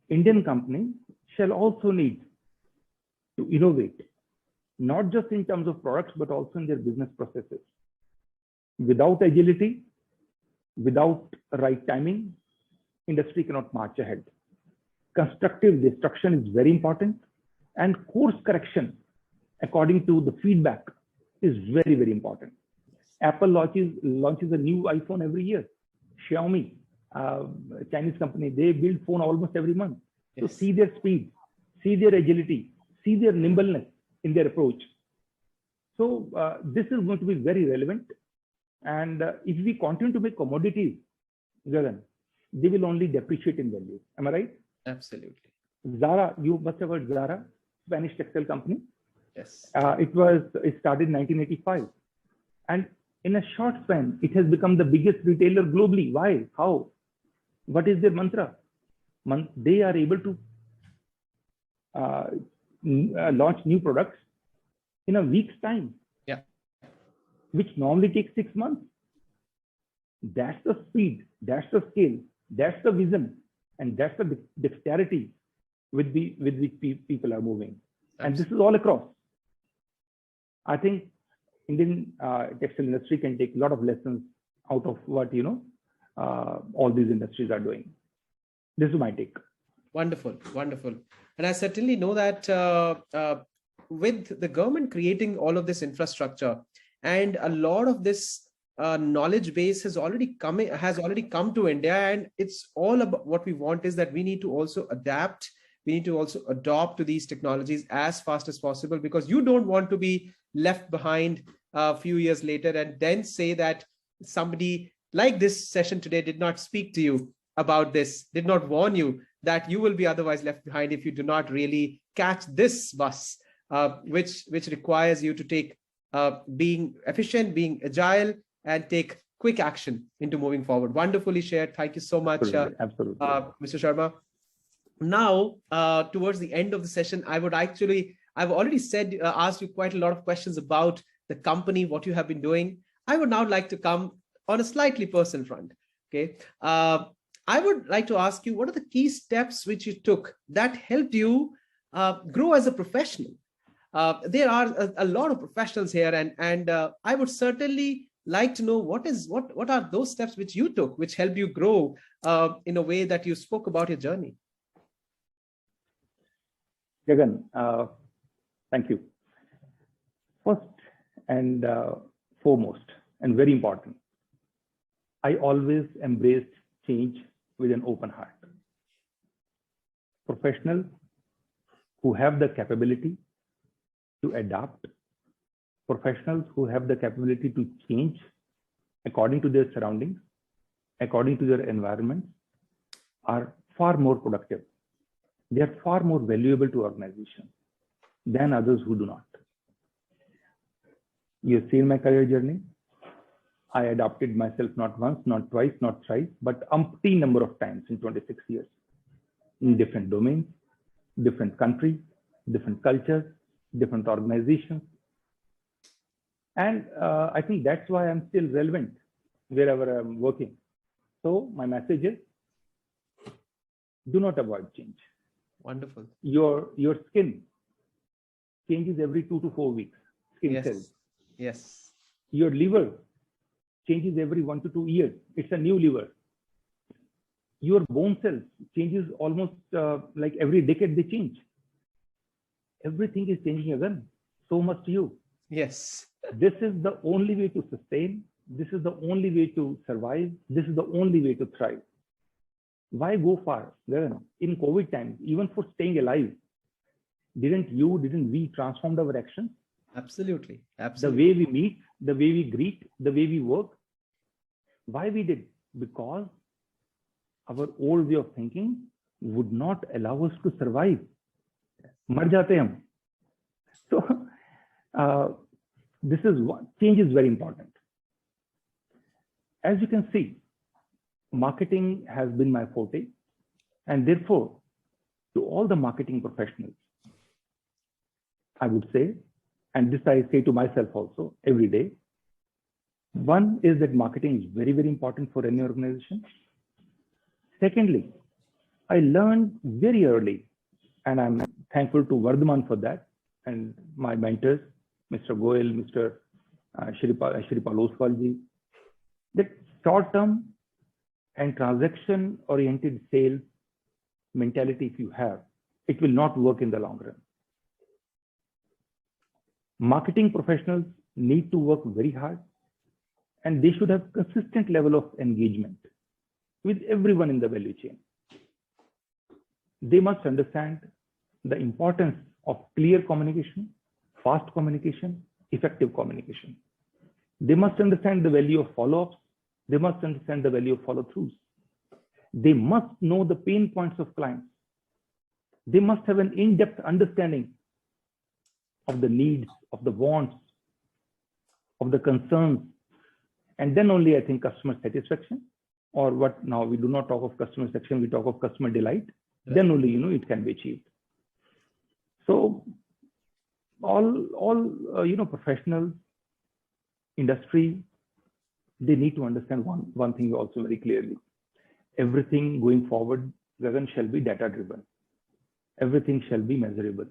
Indian companies shall also need to innovate, not just in terms of products, but also in their business processes. Without agility, without right timing, industry cannot march ahead. Constructive destruction is very important, and course correction according to the feedback is very, very important. Apple launches a new iPhone every year. Xiaomi, Chinese company, they build phone almost every month. Yes. So see their speed, see their agility, see their nimbleness in their approach. So this is going to be very relevant. And if we continue to make commodities, Gagan, they will only depreciate in value. Am I right? Absolutely. Zara, you must have heard Zara, Spanish textile company. Yes. It started in 1985. And in a short span, it has become the biggest retailer globally. Why? How? What is their mantra? They are able to launch new products in a week's time. Yeah. Which normally takes 6 months. That's the speed, that's the scale, that's the vision, and that's the dexterity with which people are moving. Absolutely. And this is all across. I think Indian textile industry can take a lot of lessons out of what all these industries are doing. This is my take. Wonderful, wonderful. And I certainly know that with the government creating all of this infrastructure, and a lot of this knowledge base has already come to India, and it's all about what we want is that we need to also adapt. We need to also adopt to these technologies as fast as possible, because you don't want to be left behind a few years later and then say that somebody like this session today did not speak to you about this, did not warn you that you will be otherwise left behind if you do not really catch this bus, which requires you to take being efficient, being agile, and take quick action into moving forward. Wonderfully shared. Thank you so much, Absolutely. Mr. Sharma. Now, towards the end of the session, I've already asked you quite a lot of questions about the company, what you have been doing. I would now like to come on a slightly personal front. Okay. I would like to ask you, what are the key steps which you took that helped you grow as a professional? There are a lot of professionals here, and I would certainly like to know what are those steps which you took, which helped you grow in a way that you spoke about your journey. Gagan, thank you. First and foremost, and very important, I always embraced change with an open heart. Professionals who have the capability to adapt, professionals who have the capability to change according to their surroundings, according to their environment, are far more productive. They are far more valuable to organizations than others who do not. You've seen my career journey. I adapted myself not once, not twice, not thrice, but umpteen number of times in 26 years in different domains, different countries, different cultures, different organizations. And I think that's why I'm still relevant wherever I'm working. So my message is, do not avoid change. Wonderful. Your skin changes every 2 to 4 weeks. Skin cells. Yes. Your liver changes every 1 to 2 years. It's a new liver. Your bone cells changes almost like every decade they change. Everything is changing again. So must you. Yes. This is the only way to sustain. This is the only way to survive. This is the only way to thrive. Why go far? In COVID times, even for staying alive, didn't we transform our actions? Absolutely. The Absolutely. way we meet, the way we greet, the way we work. Why we did? Because our old way of thinking would not allow us to survive. Mar jate hum. So this is what change is very important. As you can see, marketing has been my forte, and therefore, to all the marketing professionals, I would say, and this I say to myself also every day, one is that marketing is very, very important for any organization. Secondly, I learned very early, and I'm thankful to Vardhaman for that, and my mentors, Mr. Goel, Mr. Shripal Oswalji, that short-term and transaction-oriented sales mentality, if you have, it will not work in the long run. Marketing professionals need to work very hard, and they should have consistent level of engagement with everyone in the value chain. They must understand the importance of clear communication, fast communication, effective communication. They must understand the value of follow-ups. They must understand the value of follow-throughs. They must know the pain points of clients. They must have an in-depth understanding of the needs, of the wants, of the concerns, and then only I think customer satisfaction, or what now we do not talk of customer satisfaction, we talk of customer delight. Right. Then only it can be achieved. So all professionals, industry, they need to understand one thing also very clearly. Everything going forward, Gagan, shall be data driven. Everything shall be measurable.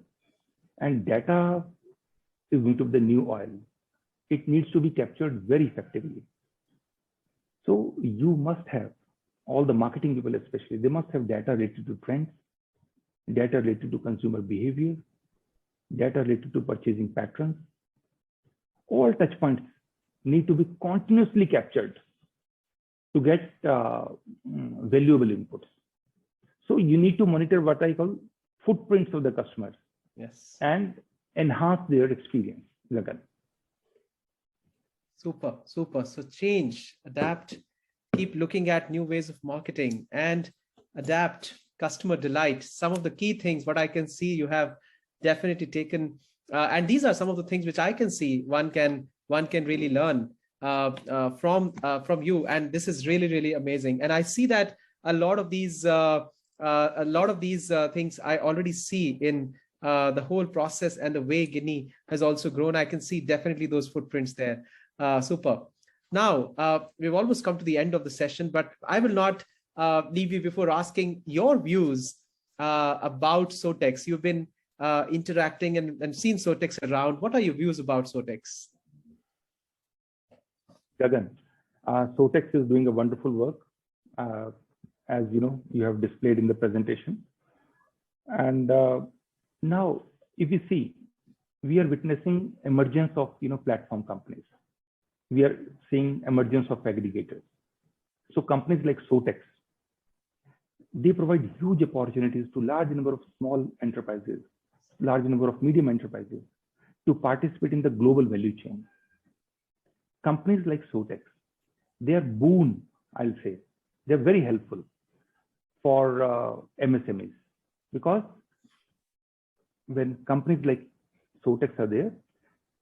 And data is going to be the new oil. It needs to be captured very effectively. So you must have, all the marketing people especially, they must have data related to trends, data related to consumer behavior, data related to purchasing patterns. All touch points need to be continuously captured to get valuable inputs. So you need to monitor what I call footprints of the customers. Yes. And enhance their experience. Gagan. Super, super. So change, adapt, keep looking at new ways of marketing and adapt, customer delight. Some of the key things, what I can see you have definitely taken, and these are some of the things which I can see one can really learn from you. And this is really, really amazing. And I see that a lot of these things I already see in the whole process and the way Guinea has also grown. I can see definitely those footprints there. Super. Now, we've almost come to the end of the session, but I will not leave you before asking your views about Sotex. You've been interacting and seen Sotex around. What are your views about Sotex? Gagan, Sotex is doing a wonderful work, as you have displayed in the presentation. And now, if you see, we are witnessing emergence of platform companies. We are seeing emergence of aggregators. So companies like Sotex, they provide huge opportunities to large number of small enterprises, large number of medium enterprises to participate in the global value chain. Companies like Sotex, they are boon, I'll say. They're very helpful for MSMEs, because when companies like Sotex are there,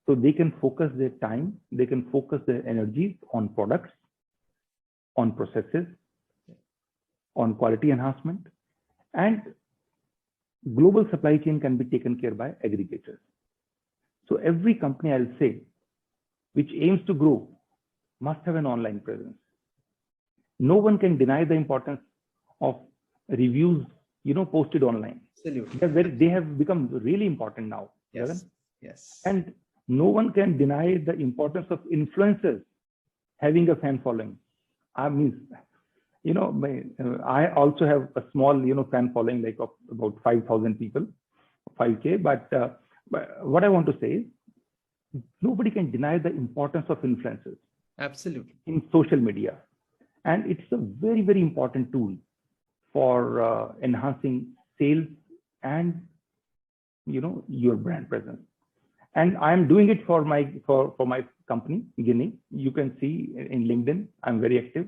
so they can focus their time, they can focus their energies on products, on processes, on quality enhancement, and global supply chain can be taken care by aggregators. So every company, I'll say, which aims to grow must have an online presence. No one can deny the importance of reviews, posted online. Absolutely. They have become really important now. Yes. Gagan? Yes. And no one can deny the importance of influencers having a fan following. I mean, I also have a small, fan following, like of about 5,000 people, 5K. But what I want to say is, nobody can deny the importance of influencers. Absolutely. In social media. And it's a very, very important tool. for enhancing sales and your brand presence. And I'm doing it for my company, Guinea. You can see in LinkedIn, I'm very active.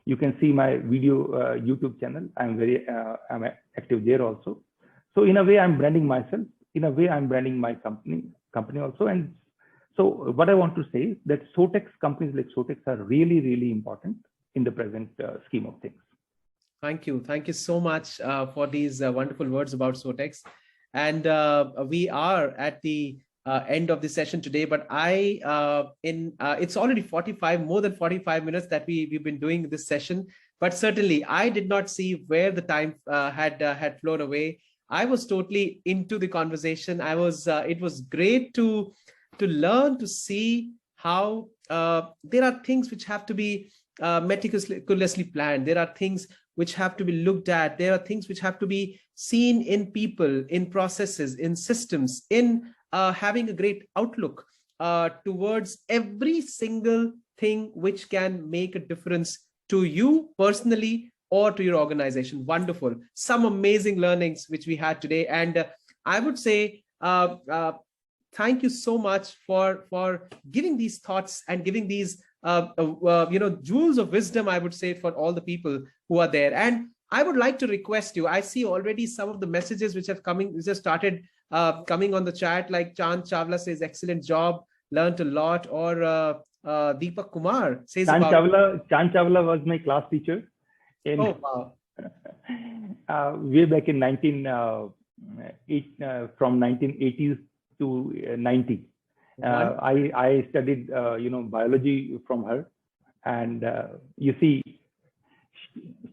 You can see my video YouTube channel. I'm active there also. So in a way, I'm branding myself. In a way, I'm branding my company also. And so what I want to say is that SOTEX, companies like SOTEX are really, really important in the present scheme of things. Thank you. Thank you so much for these wonderful words about SOTEX. And we are at the end of the session today, but it's already more than 45 minutes that we've been doing this session. But certainly, I did not see where the time had flown away. I was totally into the conversation. It was great to learn, to see how there are things which have to be meticulously planned. There are things which have to be looked at. There are things which have to be seen in people, in processes, in systems, in having a great outlook towards every single thing which can make a difference to you personally or to your organization. Wonderful. Some amazing learnings which we had today. And I would say, thank you so much for giving these thoughts and giving these jewels of wisdom, I would say, for all the people who are there. And I would like to request you, I see already some of the messages which have started coming on the chat, like Chand Chawla says, excellent job, learned a lot, or Deepak Kumar says Chand Chawla was my class teacher oh, wow. Way back in from 1980s to 90. I studied biology from her, and you see,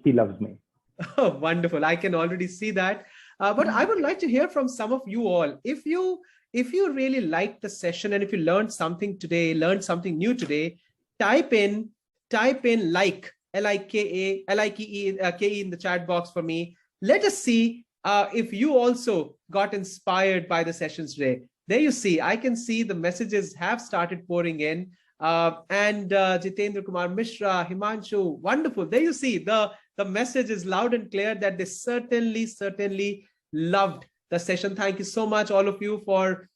she loves me. Oh, wonderful. I can already see that. But I would like to hear from some of you all. If you really liked the session and if you learned something today, learned something new today, type in like, L-I-K-E in the chat box for me. Let us see if you also got inspired by the sessions today. There you see, I can see the messages have started pouring in. And Jitendra Kumar Mishra, Himanshu, wonderful. There you see, the message is loud and clear that they certainly loved the session. Thank you so much, all of you, for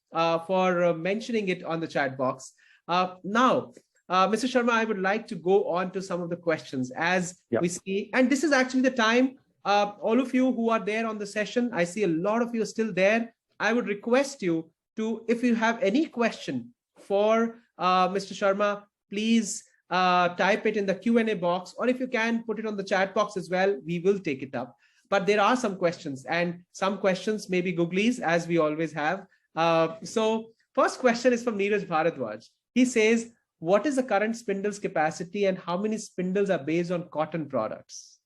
mentioning it on the chat box. Now, Mr. Sharma, I would like to go on to some of the questions as we see, and this is actually the time. All of you who are there on the session, I see a lot of you are still there. I would request you to, if you have any question for Mr. Sharma, please type it in the Q&A box, or if you can put it on the chat box as well, we will take it up. But there are some questions, and some questions may be googlies, as we always have. So first question is from Neeraj Bharadwaj. He says, what is the current spindles capacity and how many spindles are based on cotton products?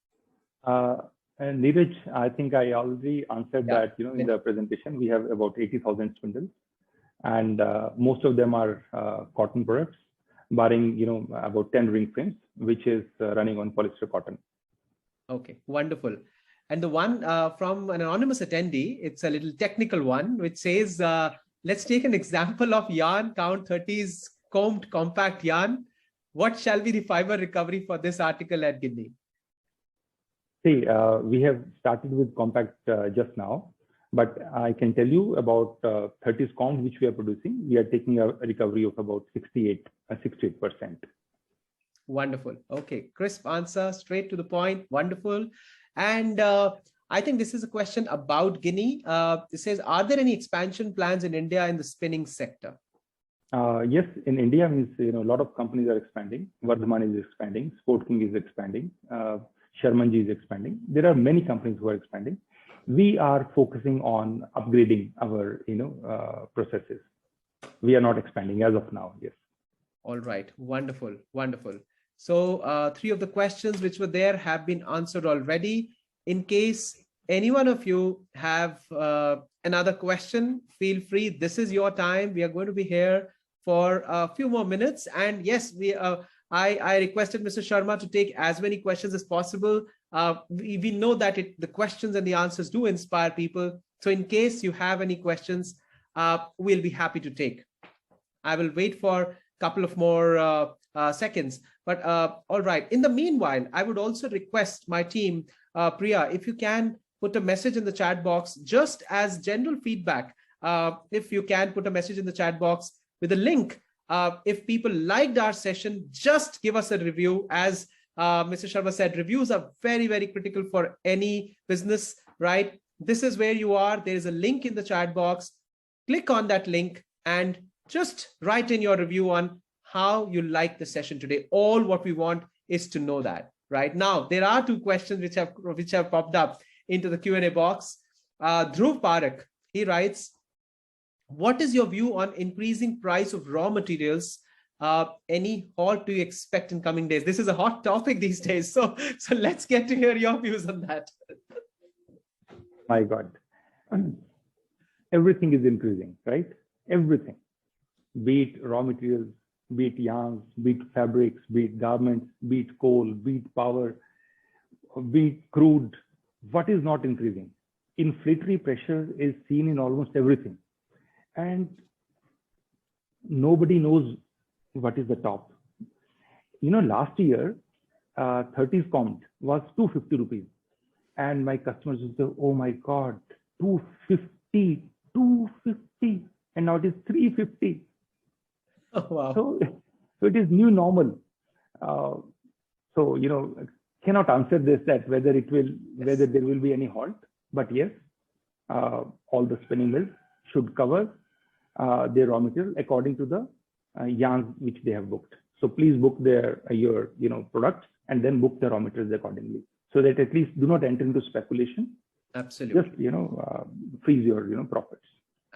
And Neeraj, I think I already answered that, in the presentation. We have about 80,000 spindles, and most of them are cotton products, barring, about 10 ring frames, which is running on polyester cotton. Okay, wonderful. And the one from an anonymous attendee, it's a little technical one, which says, let's take an example of yarn count 30's combed compact yarn. What shall be the fiber recovery for this article at Guinea? See, we have started with compact just now, but I can tell you about 30's combed, which we are producing. We are taking a recovery of about 68%. Wonderful. Okay, crisp answer, straight to the point. Wonderful. And I think this is a question about Guinea. It says, are there any expansion plans in India in the spinning sector? Yes, in India, means a lot of companies are expanding. Vardhaman is expanding. Sport King is expanding. Sharmanji is expanding. There are many companies who are expanding. We are focusing on upgrading our processes. We are not expanding as of now. Yes. All right. Wonderful. Wonderful. So 3 of the questions which were there have been answered already. In case any one of you have another question, feel free. This is your time. We are going to be here for a few more minutes. And yes, I requested Mr. Sharma to take as many questions as possible. We know that the questions and the answers do inspire people. So in case you have any questions, we'll be happy to take. I will wait for couple of more seconds. But all right. In the meanwhile, I would also request my team, Priya, if you can put a message in the chat box, just as general feedback. If you can put a message in the chat box with a link. If people liked our session, just give us a review. As Mr. Sharma said, reviews are very, very critical for any business, right? This is where you are. There is a link in the chat box. Click on that link and just write in your review on how you like the session today. All what we want is to know that. Right now, there are two questions which have popped up into the Q&A box. Dhruv Parak, he writes, what is your view on increasing price of raw materials? Any halt do you expect in coming days? This is a hot topic these days. So let's get to hear your views on that. My God, everything is increasing, right? Everything, be it raw materials, be it yarns, be it fabrics, be it garments, be it coal, be it power, be it crude. What is not increasing? Inflationary pressure is seen in almost everything. And nobody knows what is the top. You know, last year, 30s count was 250 rupees. And my customers would say, oh my God, 250. And now it is 350. Oh, wow. So it is new normal. So, you know, cannot answer this, that whether there will be any halt, but yes, all the spinning mills should cover their raw material according to the yarns which they have booked. So please book your products and then book the raw materials accordingly, so that at least do not enter into speculation. Absolutely. Just freeze your profits.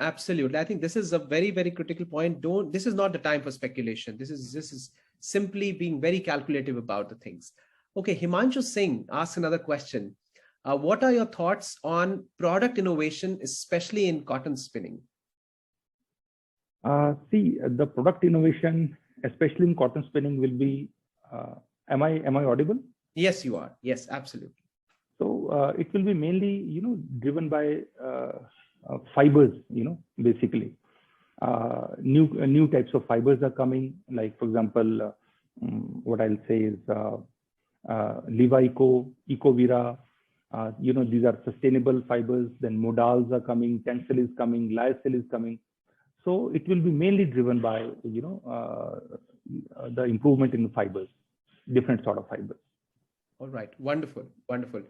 Absolutely. I think this is a very, very critical point. This is not the time for speculation. This is simply being very calculative about the things. Okay, Himanshu Singh asks another question. What are your thoughts on product innovation, especially in cotton spinning? See, the product innovation, especially in cotton spinning, will be. Am I audible? Yes, you are. Yes, absolutely. So it will be mainly, driven by fibers. Basically, new types of fibers are coming. Like, for example, what I'll say is Levico, Ecovira. These are sustainable fibers. Then modals are coming. Tencel is coming. Lyocell is coming. So it will be mainly driven by, the improvement in the fibers, different sort of fibers. All right. Wonderful. Wonderful.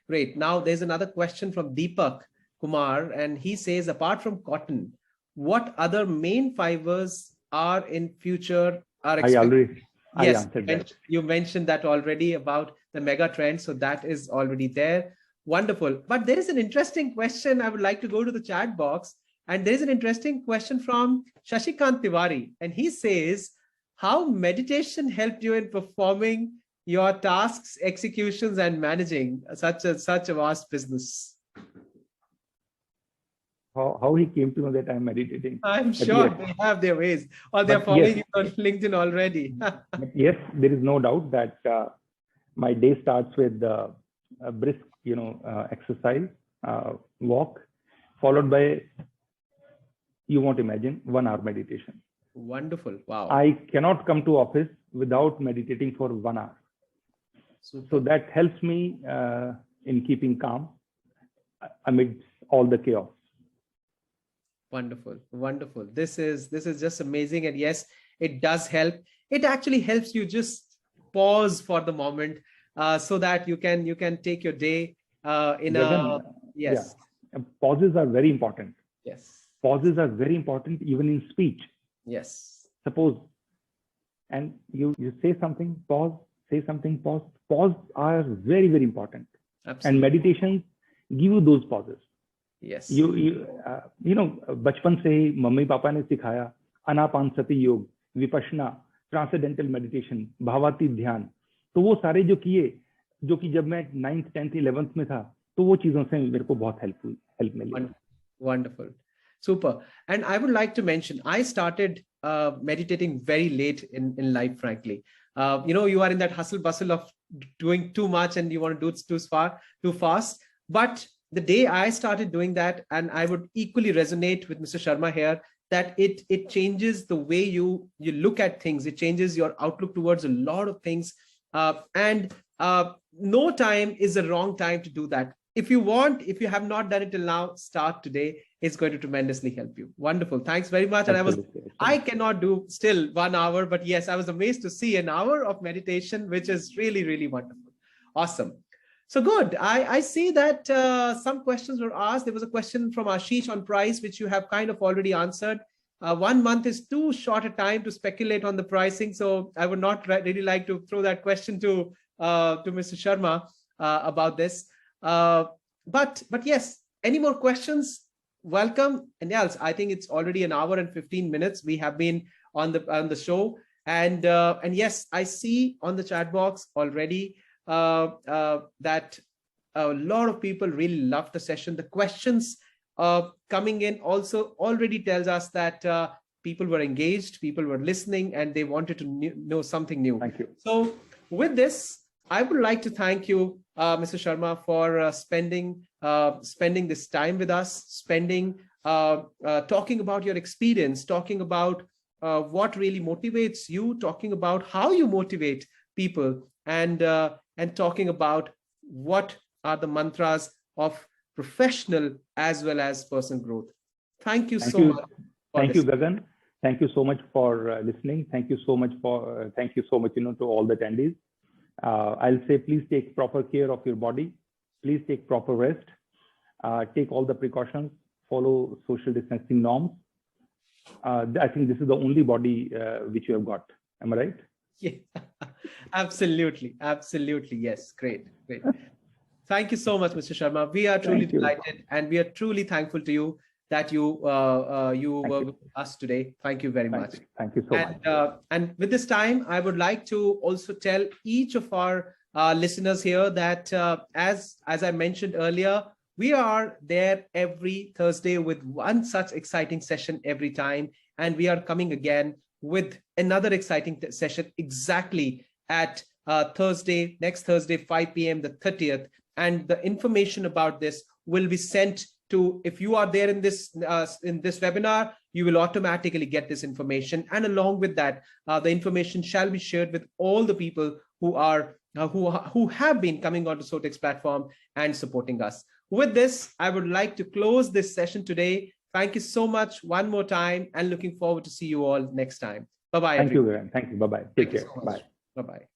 Great. Now there's another question from Deepak Kumar, and he says, apart from cotton, what other main fibers are in future are expected? I answered that. You mentioned that already about the mega trend. So that is already there. Wonderful. But there is an interesting question. I would like to go to the chat box. And there is an interesting question from Shashikant Tiwari. And he says, how meditation helped you in performing your tasks, executions, and managing such a vast business? How he came to know that I'm meditating? I'm sure they have their ways, or they're following you on LinkedIn already. But yes, there is no doubt that my day starts with a brisk, exercise, walk, followed by, you won't imagine, 1 hour meditation. Wonderful. Wow. I cannot come to office without meditating for 1 hour. So that helps me in keeping calm amidst all the chaos. Wonderful. Wonderful. This is just amazing. And yes, it does help. It actually helps you just pause for the moment so that you can take your day in a, yes. Yeah. Pauses are very important. Yes. Pauses are very important even in speech. Yes. Suppose, and you say something, pause, say something, pause. Pause are very, very important. Absolutely. And meditations give you those pauses. Yes. बचपन से ही mummy papa ने सिखाया आनापानसति योग, Vipassana, transcendental meditation, भावातीत ध्यान. तो वो सारे जो किए, जो कि जब मैं 9th, 10th, 11th में था, तो वो चीजों से मेरे को बहुत हेल्प मिली. Wonderful. Super. And I would like to mention, I started meditating very late in life, frankly. You are in that hustle bustle of doing too much and you want to do it too fast. But the day I started doing that, and I would equally resonate with Mr. Sharma here, that it changes the way you look at things. It changes your outlook towards a lot of things. And no time is the wrong time to do that. If you want, if you have not done it till now, start today. It's going to tremendously help you. Wonderful. Thanks very much. And I cannot do still 1 hour, but yes, I was amazed to see an hour of meditation, which is really, really wonderful. Awesome. So good. I see that some questions were asked. There was a question from Ashish on price, which you have kind of already answered. 1 month is too short a time to speculate on the pricing. So I would not really like to throw that question to Mr. Sharma about this. But yes, any more questions? Welcome. And else, I think it's already 1 hour and 15 minutes. We have been on the show. And yes, I see on the chat box already that a lot of people really loved the session. The questions coming in also already tells us that people were engaged, people were listening, and they wanted to know something new. Thank you. So with this, I would like to thank you, Mr. Sharma, for spending this time with us, talking about your experience, talking about what really motivates you, talking about how you motivate people, and talking about what are the mantras of professional as well as personal growth. Thank you so much. Thank you, Gagan. Thank you so much for listening. Thank you so much for to all the attendees. I'll say, please take proper care of your body. Please take proper rest. Take all the precautions. Follow social distancing norms. I think this is the only body which you have got. Am I right? Yeah, absolutely. Absolutely. Yes. Great. Great. Thank you so much, Mr. Sharma. We are truly delighted, and we are truly thankful to you that you were with us today. Thank you very much. Thank you so much. And with this time, I would like to also tell each of our listeners here that as I mentioned earlier, we are there every Thursday with one such exciting session every time. And we are coming again with another exciting session exactly at next Thursday, 5 p.m., the 30th. And the information about this will be sent to, if you are there in this webinar, you will automatically get this information. And along with that, the information shall be shared with all the people who are who have been coming onto SOTEX platform and supporting us. With this, I would like to close this session today. Thank you so much one more time, and looking forward to see you all next time. Bye-bye. Thank you, Gagan. Thank you. Bye-bye. Take care. Bye. Bye-bye.